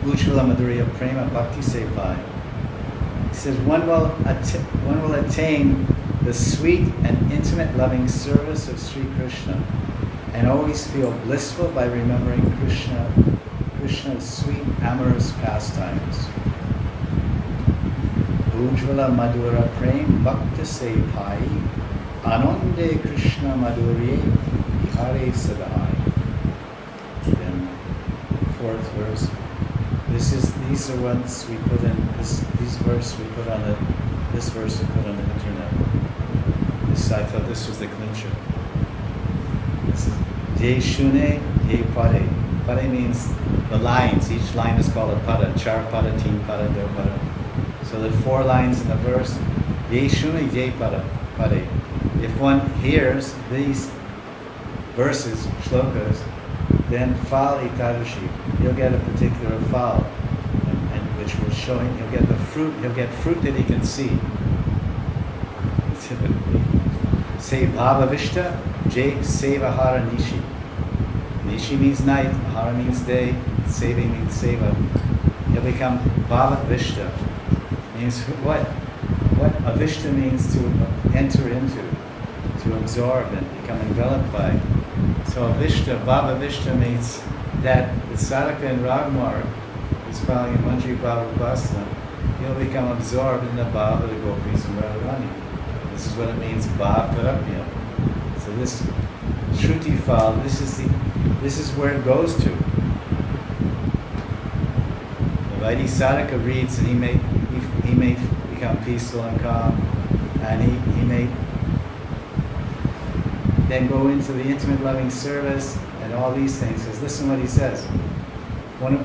Ujjvala Madhurya Prema Bhakti Sepai. He says, one will attain the sweet and intimate loving service of Sri Krishna and always feel blissful by remembering Krishna's sweet amorous pastimes. Ujjvala Madhura Prem Bhakti Sepai Anande Krishna Madhurye Vihare Sadhai. Then, fourth verse. These are ones we put in this verse we put on this verse we put on the internet. I thought this was the clincher. This is Ye Shune, Ye Pare. Pare means the lines. Each line is called a pada. Char pada, teen pada, do pada. So the 4 lines in the verse. Ye Shune, Ye Pare. If one hears these verses, shlokas, then fal itadashi, you'll get a particular fal, and which will show him, he'll get fruit that he can see. Say bhavavishta, jay sevahara nishi. Nishi means night, hara means day, seva means seva. He'll become bhavavishta. Means what? What avishta means to enter into, to absorb and become enveloped by. So Avishta, Bhava Vishta means that the sadhaka in Ragmarg is following in Manjari Bhava Vasana. He'll become absorbed in the Bhava of the Gopis and Radharani. This is what it means, Bhava Parapya. So this Shruti fal, this is where it goes to. The Vaidhi sadhaka reads and he may become peaceful and calm, and he may then go into the intimate loving service and all these things. Because listen what he says. One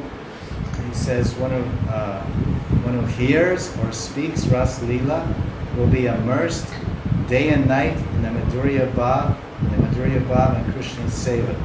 who hears or speaks Ras Lila will be immersed day and night in the Madhurya Bhav and Krishna's Seva.